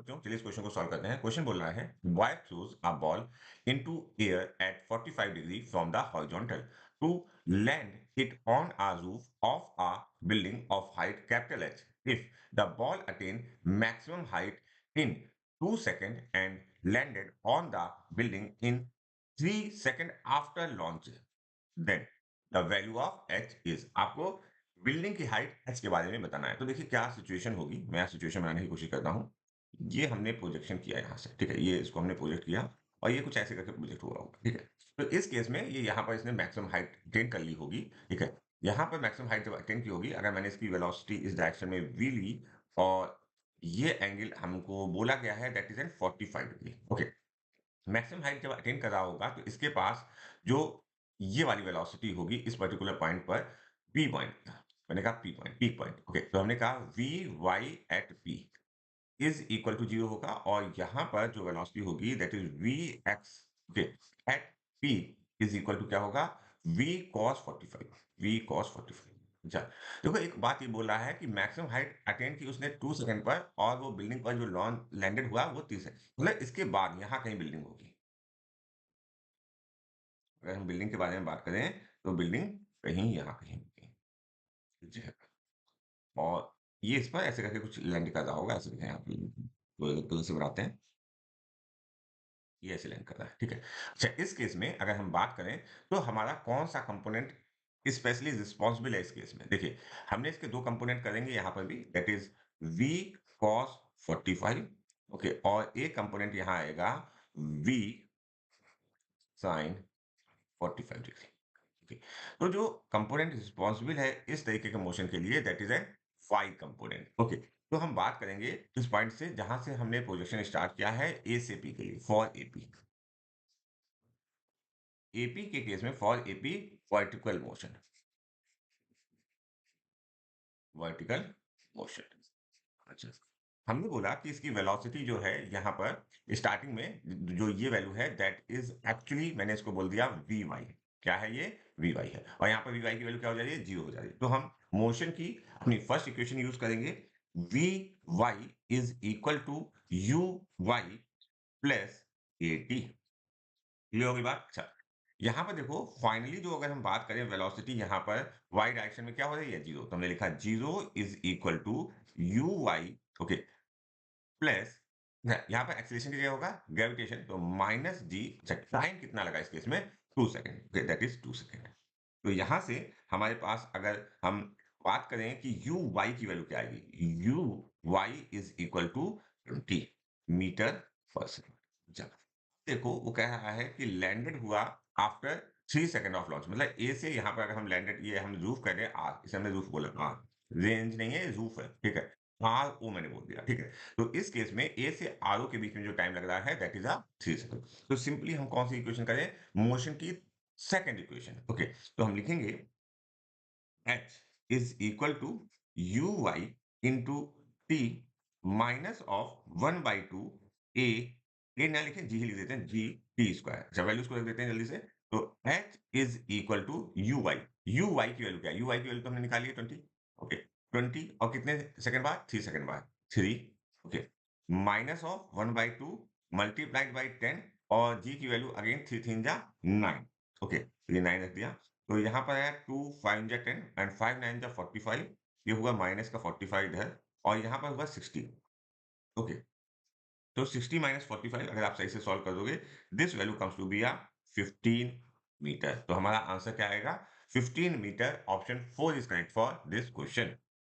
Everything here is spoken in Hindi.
बच्चों, चलिए इस क्वेश्चन को सॉल्व करते हैं। क्वेश्चन बोल रहा है boy throws a ball into air at 45 degree from the horizontal to land it on a roof of a building of height capital H. If the ball attain maximum height in 2 second and landed on the building in 3 second after launch, then the value of H is. आपको बिल्डिंग की हाइट एच के बारे में बताना है। तो देखिए क्या सिचुएशन होगी, मैं यहाँ सिचुएशन बनाने की कोशिश करता हूँ। ये हमने प्रोजेक्शन किया यहाँ से, ठीक है? ये इसको हमने प्रोजेक्ट किया और ये कुछ ऐसे करके प्रोजेक्ट हुआ होगा, ठीक है? तो इस केस में ये यहाँ पर इसने मैक्सिमम हाइट अटेन कर ली होगी, ठीक है? यहाँ पर मैक्सिमम हाइट जब अटेन की होगी, अगर मैंने इसकी वेलोसिटी इस डायरेक्शन में वी ली और ये एंगल हमको बोला गया है that is an 45 degree, okay? Maximum height जब अटेन कर रहा होगा तो इसके पास जो ये वाली वेलोसिटी होगी इस पर्टिकुलर पॉइंट पर पी पॉइंट, मैंने कहा P point, peak point, okay? तो हमने कहा V Y at P is equal to 0 होगा और यहाँ पर जो वेलोसिटी होगी that is V X, okay, at P is equal to क्या होगा? V cos 45, V cos 45। अच्छा, देखो एक बात ये बोल रहा है कि मैक्सिमम हाइट अटेन की उसने 2 सेकंड पर और वो बिल्डिंग पर जो लॉन्च लैंडेड हुआ वो 30 सेकंड, मतलब इसके बाद यहाँ कहीं बिल्डिंग होगी। अगर हम बिल्डिंग के बारे में बात करें तो बिल्डिंग कहीं यहाँ कहीं होगी। जी हाँ। और ये इस पर ऐसे करके कुछ लैंड कर रहा होगा, ऐसे यहाँ पे तो से बनाते हैं, ये ऐसे लैंड कर रहा है, ठीक है? अच्छा, इस केस में अगर हम बात करें तो हमारा कौन-सा कंपोनेंट स्पेशली रिस्पॉन्सिबल है इस केस में? देखिए, हमने इसके 2 कंपोनेंट करेंगे यहाँ पर भी that is v cos 45, okay? और एक कंपोनेंट यहाँ आएगा v sin 45 डिग्री। ओके, तो जो कंपोनेंट रिस्पॉन्सिबल है इस तरीके के मोशन के लिए that is a phi component, okay? तो हम बात करेंगे इस पॉइंट से जहां से हमने प्रोजेक्शन स्टार्ट किया है ए से पी के लिए, फॉर एपी। एपी के केस में for AP vertical motion, vertical motion. अच्छा, हमने बोला कि इसकी वेलोसिटी जो है यहाँ पर स्टार्टिंग में जो ये वैल्यू है दैट इज एक्चुअली मैंने इसको बोल दिया वी वाई। क्या है ये? वी वाई है और यहाँ पर वी वाई की वैल्यू क्या हो जा रही है? 0 हो जा रही है। तो हम मोशन की अपनी फर्स्ट इक्वेशन यूज करेंगे, V Y is equal to U Y plus A T. Clear हो गई बात? अच्छा, यहाँ पर देखो फाइनली जो अगर हम बात करें वेलोसिटी यहाँ पर y डायरेक्शन में क्या हो रही है? 0। तो हमने लिखा 0 is equal to U Y, okay, plus यहाँ पर एक्सीलरेशन क्या होगा? ग्रेविटेशन, तो माइनस जी। अच्छा, टाइम कितना लगा इस केस में? 2 second, okay, that is 2 second. तो यहाँ से हमारे पास अगर हम बात करें कि यू वाई की वैल्यू क्या आएगी? U Y is equal to 20 metre per second. चलो, देखो वो कह रहा है कि लैंडेड हुआ आफ्टर 3 सेकंड ऑफ लॉन्च, मतलब ए से यहाँ पर अगर हम लैंडेड, ये हम रूफ कह रहे हैं आर, इसे हमने रूफ बोला, आर रेंज नहीं है, रूफ है, ठीक है? आर ओ मैंने बोल दिया, ठीक है? तो इस केस में ए से आर ओ के बीच में जो टाइम लग रहा है दैट इज अ 3 सेकंड। तो सिंपली हम कौन सी इक्वेशन करें? मोशन की सेकंड इक्वेशन, ओके? तो हम लिखेंगे H is equal to U Y into T minus of 1/2 A, A ना लिखें, जी ही लिख देते हैं, जी टी स्क्वायर। अच्छा, वैल्यूज को रख देते हैं जल्दी से। तो H is equal to U Y, U Y की वैल्यू क्या है? यू वाई की वैल्यू तो हमने निकाली है 20, ओके? 20 और कितने सेकंड बाद? 3 सेकंड बाद, 3, okay, minus of 1/2 multiplied by 10 और जी की वैल्यू अगेन 3 3 जा 9, ओके? तो ये 9 रख दिया। तो यहाँ पर है 2 5 जा 10 एंड 5 9 जा 45, ये हुआ माइनस का 45 इधर और यहाँ पर हुआ 60, ओके? तो 60 माइनस 45 अगर आप सही से सॉल्व कर दोगे, this value comes to be 15 metre. तो हमारा आंसर क्या आएगा? 15 metre. Option 4 is correct for this question.